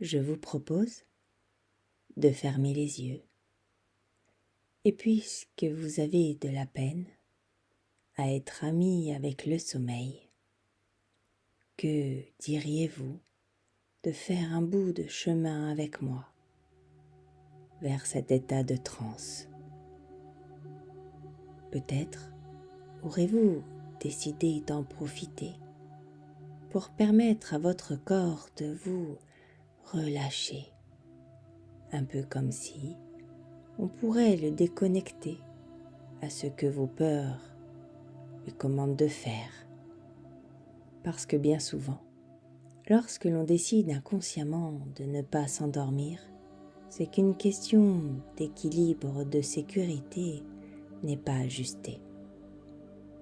je vous propose de fermer les yeux. Et puisque vous avez de la peine à être ami avec le sommeil, que diriez-vous de faire un bout de chemin avec moi vers cet état de transe? Peut-être aurez-vous décidé d'en profiter pour permettre à votre corps de vous relâcher, un peu comme si on pourrait le déconnecter à ce que vos peurs lui commandent de faire. Parce que bien souvent, lorsque l'on décide inconsciemment de ne pas s'endormir, c'est qu'une question d'équilibre, de sécurité n'est pas ajustée.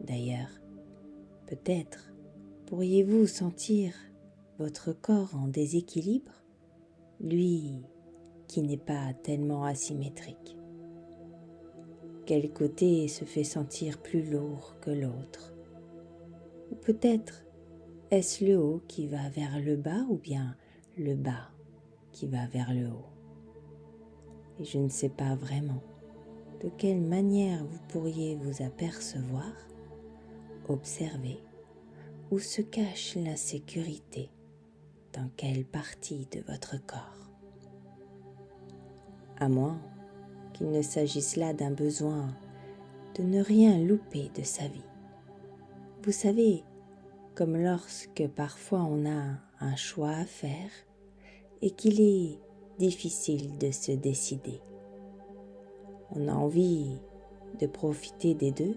D'ailleurs, peut-être pourriez-vous sentir votre corps en déséquilibre, lui qui n'est pas tellement asymétrique. Quel côté se fait sentir plus lourd que l'autre? Ou peut-être est-ce le haut qui va vers le bas ou bien le bas qui va vers le haut? Et je ne sais pas vraiment de quelle manière vous pourriez vous apercevoir, observer où se cache l'insécurité, dans quelle partie de votre corps. À moins qu'il ne s'agisse là d'un besoin de ne rien louper de sa vie. Vous savez, comme lorsque parfois on a un choix à faire et qu'il est difficile de se décider. On a envie de profiter des deux,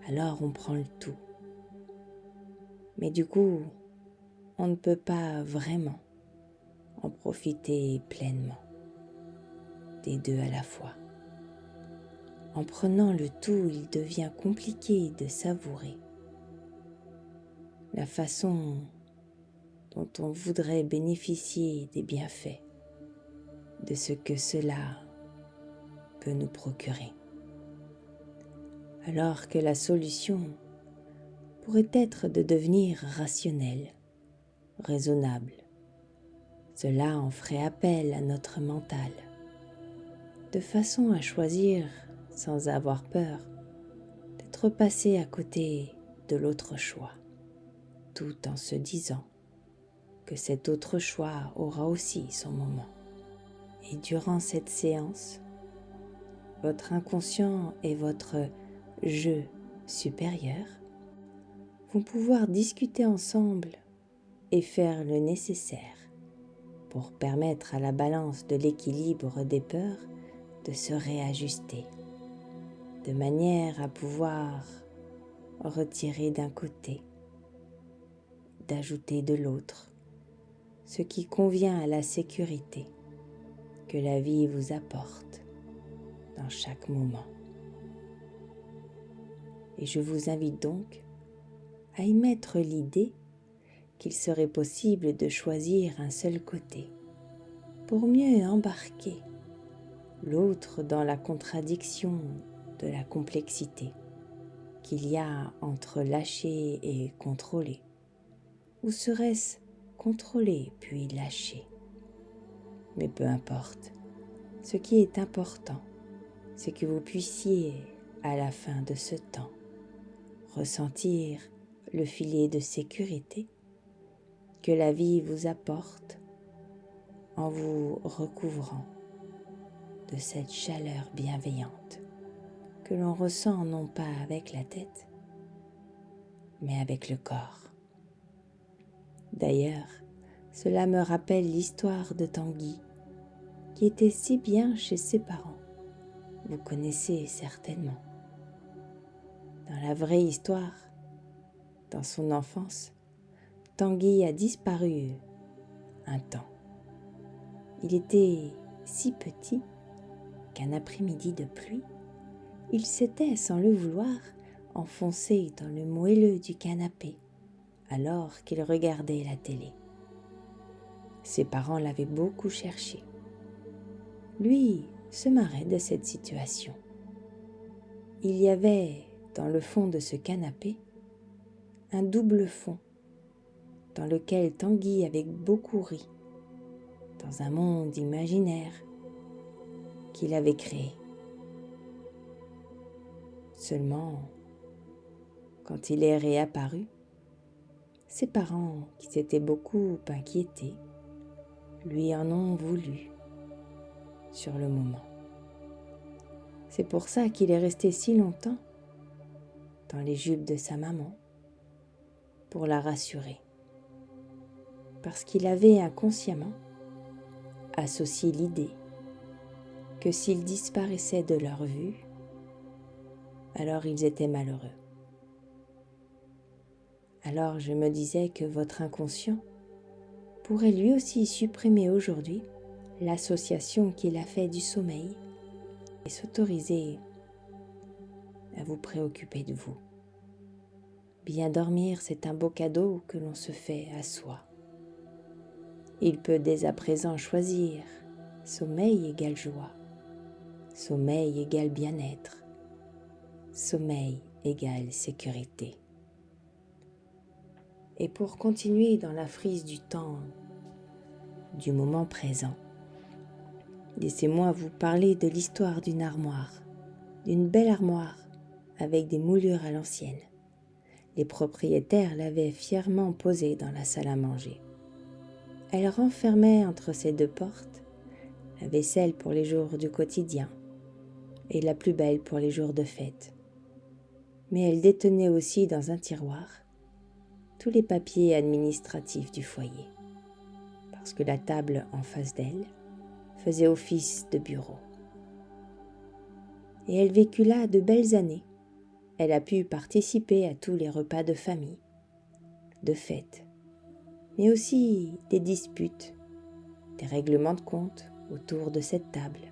alors on prend le tout. Mais du coup, on ne peut pas vraiment en profiter pleinement des deux à la fois. En prenant le tout, il devient compliqué de savourer la façon dont on voudrait bénéficier des bienfaits de ce que cela peut nous procurer. Alors que la solution pourrait être de devenir rationnel, raisonnable. Cela en ferait appel à notre mental, de façon à choisir sans avoir peur d'être passé à côté de l'autre choix, tout en se disant que cet autre choix aura aussi son moment. Et durant cette séance, votre inconscient et votre je supérieur vont pouvoir discuter ensemble et faire le nécessaire pour permettre à la balance de l'équilibre des peurs de se réajuster, de manière à pouvoir retirer d'un côté, d'ajouter de l'autre, ce qui convient à la sécurité que la vie vous apporte dans chaque moment. Et je vous invite donc à y mettre l'idée qu'il serait possible de choisir un seul côté pour mieux embarquer l'autre dans la contradiction de la complexité qu'il y a entre lâcher et contrôler. Ou serait-ce contrôler puis lâcher? Mais peu importe, ce qui est important, c'est que vous puissiez, à la fin de ce temps, ressentir le filet de sécurité que la vie vous apporte en vous recouvrant de cette chaleur bienveillante que l'on ressent non pas avec la tête, mais avec le corps. D'ailleurs, cela me rappelle l'histoire de Tanguy, qui était si bien chez ses parents. Vous connaissez certainement. Dans la vraie histoire, dans son enfance, Tanguy a disparu un temps. Il était si petit qu'un après-midi de pluie, il s'était, sans le vouloir, enfoncé dans le moelleux du canapé alors qu'il regardait la télé. Ses parents l'avaient beaucoup cherché. Lui se marrait de cette situation. Il y avait, dans le fond de ce canapé, un double fond dans lequel Tanguy avait beaucoup ri dans un monde imaginaire qu'il avait créé. Seulement, quand il est réapparu, ses parents, qui s'étaient beaucoup inquiétés, lui en ont voulu sur le moment. C'est pour ça qu'il est resté si longtemps dans les jupes de sa maman pour la rassurer. Parce qu'il avait inconsciemment associé l'idée que s'ils disparaissaient de leur vue, alors ils étaient malheureux. Alors je me disais que votre inconscient pourrait lui aussi supprimer aujourd'hui l'association qu'il a fait du sommeil et s'autoriser à vous préoccuper de vous. Bien dormir, c'est un beau cadeau que l'on se fait à soi. Il peut dès à présent choisir sommeil égale joie, sommeil égale bien-être, sommeil égale sécurité. Et pour continuer dans la frise du temps, du moment présent, laissez-moi vous parler de l'histoire d'une armoire, d'une belle armoire avec des moulures à l'ancienne. Les propriétaires l'avaient fièrement posée dans la salle à manger. Elle renfermait entre ses deux portes la vaisselle pour les jours du quotidien et la plus belle pour les jours de fête. Mais elle détenait aussi dans un tiroir tous les papiers administratifs du foyer, parce que la table en face d'elle faisait office de bureau. Et elle vécut là de belles années. Elle a pu participer à tous les repas de famille, de fêtes, mais aussi des disputes, des règlements de compte autour de cette table,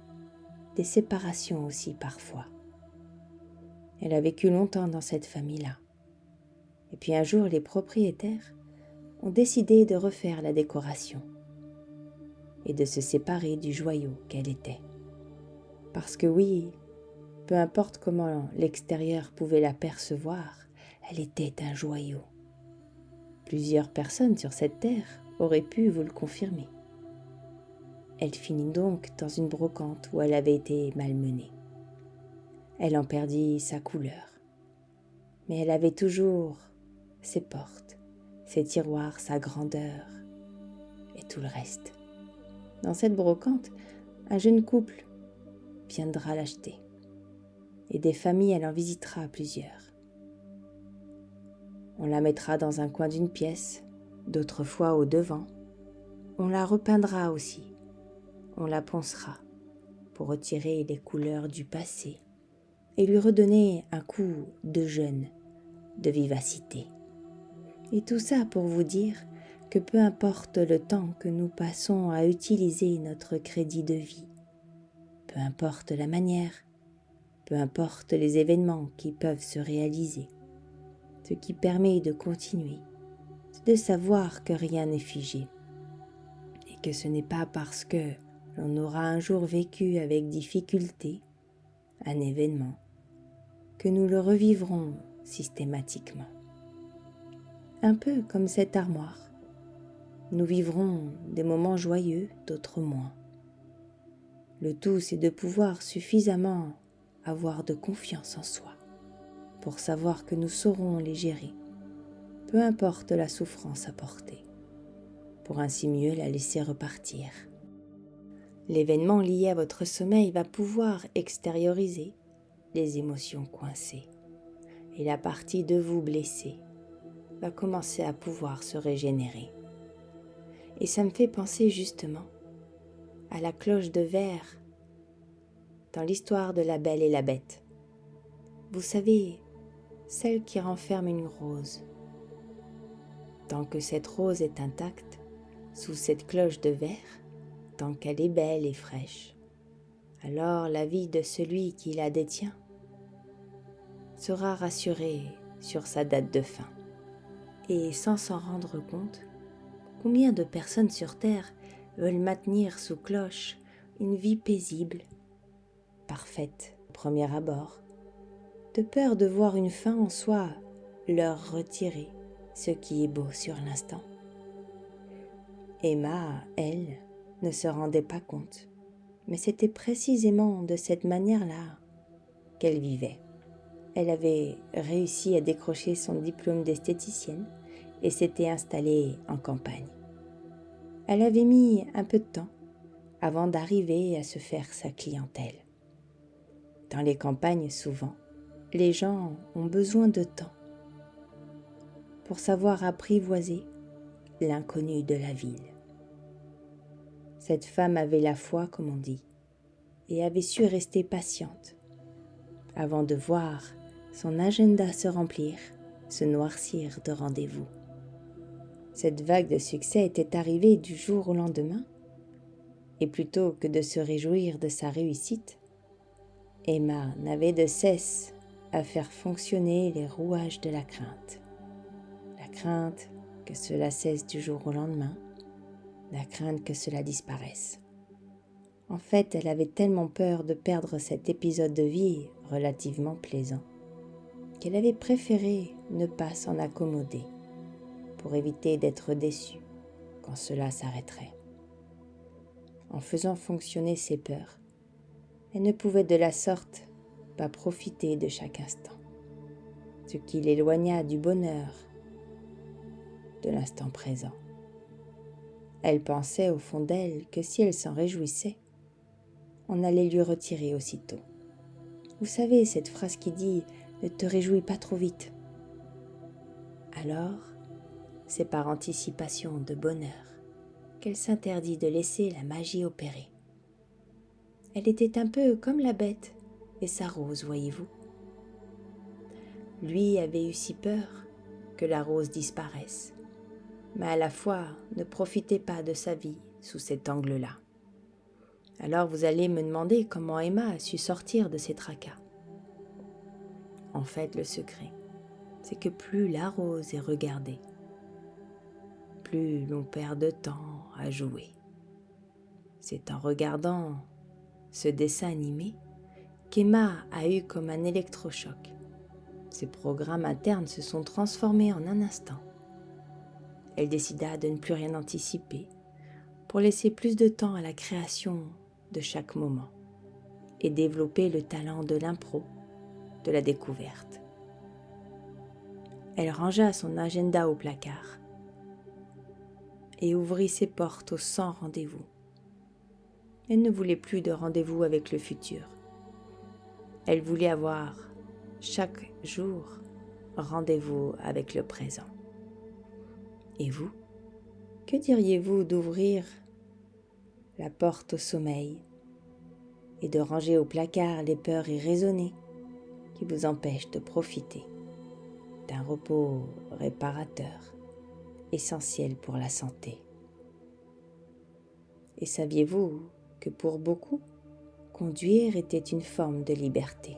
des séparations aussi parfois. Elle a vécu longtemps dans cette famille-là. Et puis un jour, les propriétaires ont décidé de refaire la décoration et de se séparer du joyau qu'elle était. Parce que oui, peu importe comment l'extérieur pouvait la percevoir, elle était un joyau. Plusieurs personnes sur cette terre auraient pu vous le confirmer. Elle finit donc dans une brocante où elle avait été malmenée. Elle en perdit sa couleur, mais elle avait toujours ses portes, ses tiroirs, sa grandeur et tout le reste. Dans cette brocante, un jeune couple viendra l'acheter et des familles, elle en visitera plusieurs. On la mettra dans un coin d'une pièce, d'autres fois au devant. On la repeindra aussi, on la poncera pour retirer les couleurs du passé et lui redonner un coup de jeune, de vivacité. Et tout ça pour vous dire que peu importe le temps que nous passons à utiliser notre crédit de vie, peu importe la manière, peu importe les événements qui peuvent se réaliser, ce qui permet de continuer, c'est de savoir que rien n'est figé et que ce n'est pas parce que l'on aura un jour vécu avec difficulté un événement que nous le revivrons systématiquement. Un peu comme cette armoire, nous vivrons des moments joyeux, d'autres moins. Le tout, c'est de pouvoir suffisamment avoir de confiance en soi pour savoir que nous saurons les gérer, peu importe la souffrance apportée, pour ainsi mieux la laisser repartir. L'événement lié à votre sommeil va pouvoir extérioriser les émotions coincées et la partie de vous blessée va commencer à pouvoir se régénérer. Et ça me fait penser justement à la cloche de verre dans l'histoire de la Belle et la Bête. Vous savez, celle qui renferme une rose. Tant que cette rose est intacte, sous cette cloche de verre, tant qu'elle est belle et fraîche, alors la vie de celui qui la détient sera rassurée sur sa date de fin. Et sans s'en rendre compte, combien de personnes sur Terre veulent maintenir sous cloche une vie paisible, parfaite au premier abord, de peur de voir une fin en soi leur retirer ce qui est beau sur l'instant. Emma, elle, ne se rendait pas compte, mais c'était précisément de cette manière-là qu'elle vivait. Elle avait réussi à décrocher son diplôme d'esthéticienne et s'était installée en campagne. Elle avait mis un peu de temps avant d'arriver à se faire sa clientèle. Dans les campagnes, souvent, les gens ont besoin de temps pour savoir apprivoiser l'inconnu de la ville. Cette femme avait la foi, comme on dit, et avait su rester patiente avant de voir son agenda se remplir, se noircir de rendez-vous. Cette vague de succès était arrivée du jour au lendemain, et plutôt que de se réjouir de sa réussite, Emma n'avait de cesse à faire fonctionner les rouages de la crainte. La crainte que cela cesse du jour au lendemain, la crainte que cela disparaisse. En fait, elle avait tellement peur de perdre cet épisode de vie relativement plaisant qu'elle avait préféré ne pas s'en accommoder pour éviter d'être déçue quand cela s'arrêterait. En faisant fonctionner ses peurs, elle ne pouvait de la sorte pas profiter de chaque instant, ce qui l'éloigna du bonheur de l'instant présent. Elle pensait au fond d'elle que si elle s'en réjouissait, on allait lui retirer aussitôt. Vous savez, cette phrase qui dit « ne te réjouis pas trop vite ». Alors, c'est par anticipation de bonheur qu'elle s'interdit de laisser la magie opérer. Elle était un peu comme la bête et sa rose, voyez-vous. Lui avait eu si peur que la rose disparaisse, mais à la fois ne profitait pas de sa vie sous cet angle-là. Alors vous allez me demander comment Emma a su sortir de ses tracas. En fait, le secret, c'est que plus la rose est regardée, plus l'on perd de temps à jouer. C'est en regardant ce dessin animé qu'Emma a eu comme un électrochoc. Ses programmes internes se sont transformés en un instant. Elle décida de ne plus rien anticiper pour laisser plus de temps à la création de chaque moment et développer le talent de l'impro, de la découverte. Elle rangea son agenda au placard et ouvrit ses portes aux 100 rendez-vous. Elle ne voulait plus de rendez-vous avec le futur. Elle voulait avoir chaque jour rendez-vous avec le présent. Et vous, que diriez-vous d'ouvrir la porte au sommeil et de ranger au placard les peurs irraisonnées qui vous empêchent de profiter d'un repos réparateur, essentiel pour la santé? Et saviez-vous que pour beaucoup, conduire était une forme de liberté?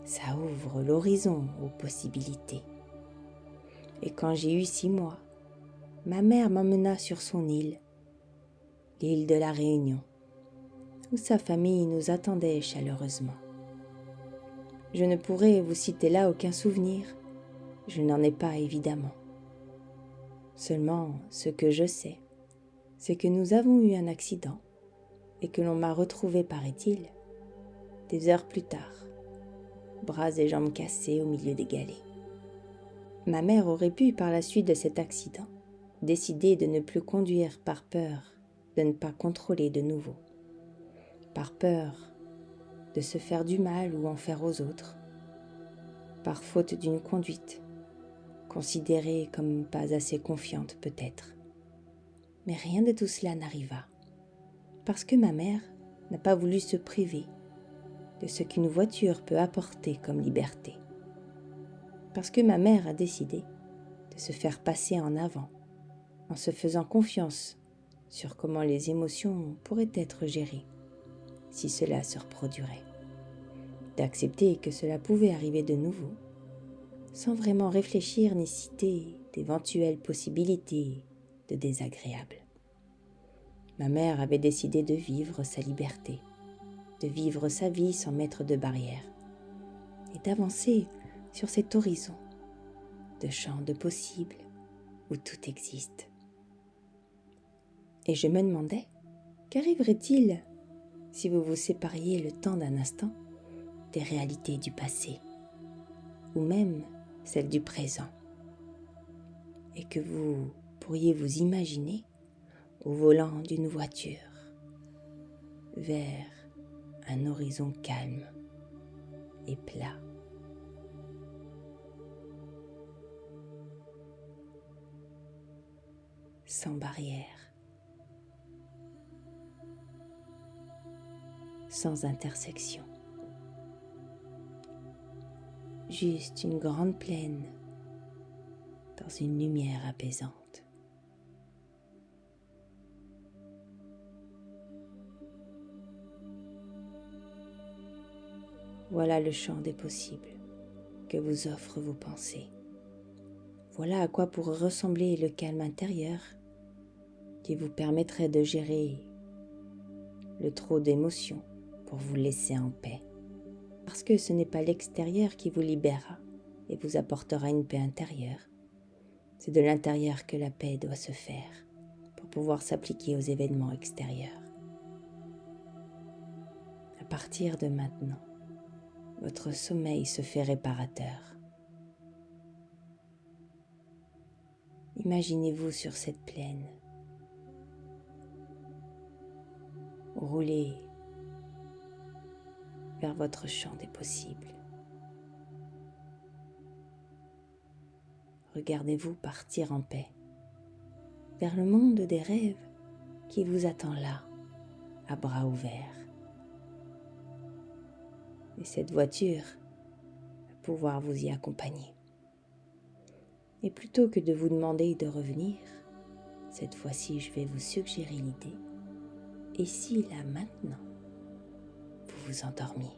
Ça ouvre l'horizon aux possibilités. Et quand j'ai eu 6 mois, ma mère m'emmena sur son île, l'île de la Réunion, où sa famille nous attendait chaleureusement. Je ne pourrai vous citer là aucun souvenir, je n'en ai pas évidemment. Seulement, ce que je sais, c'est que nous avons eu un accident et que l'on m'a retrouvée, paraît-il, des heures plus tard, bras et jambes cassés au milieu des galets. Ma mère aurait pu, par la suite de cet accident, décider de ne plus conduire par peur de ne pas contrôler de nouveau, par peur de se faire du mal ou en faire aux autres, par faute d'une conduite considérée comme pas assez confiante peut-être. Mais rien de tout cela n'arriva, parce que ma mère n'a pas voulu se priver de ce qu'une voiture peut apporter comme liberté, parce que ma mère a décidé de se faire passer en avant, en se faisant confiance sur comment les émotions pourraient être gérées si cela se reproduirait, d'accepter que cela pouvait arriver de nouveau, sans vraiment réfléchir ni citer d'éventuelles possibilités de désagréables. Ma mère avait décidé de vivre sa liberté, de vivre sa vie sans mettre de barrières, et d'avancer sur cet horizon de champs de possibles où tout existe. Et je me demandais, qu'arriverait-il si vous vous sépariez le temps d'un instant des réalités du passé, ou même celles du présent, et que vous pourriez vous imaginer au volant d'une voiture vers un horizon calme et plat. Sans barrière, sans intersection, juste une grande plaine dans une lumière apaisante. Voilà le champ des possibles que vous offrent vos pensées. Voilà à quoi pourrait ressembler le calme intérieur qui vous permettrait de gérer le trop d'émotions pour vous laisser en paix. Parce que ce n'est pas l'extérieur qui vous libérera et vous apportera une paix intérieure. C'est de l'intérieur que la paix doit se faire pour pouvoir s'appliquer aux événements extérieurs. À partir de maintenant, votre sommeil se fait réparateur. Imaginez-vous sur cette plaine. Roulez vers votre champ des possibles. Regardez-vous partir en paix vers le monde des rêves qui vous attend là, à bras ouverts. Et cette voiture va pouvoir vous y accompagner. Et plutôt que de vous demander de revenir, cette fois-ci je vais vous suggérer l'idée. Et si là maintenant, vous vous endormiez ?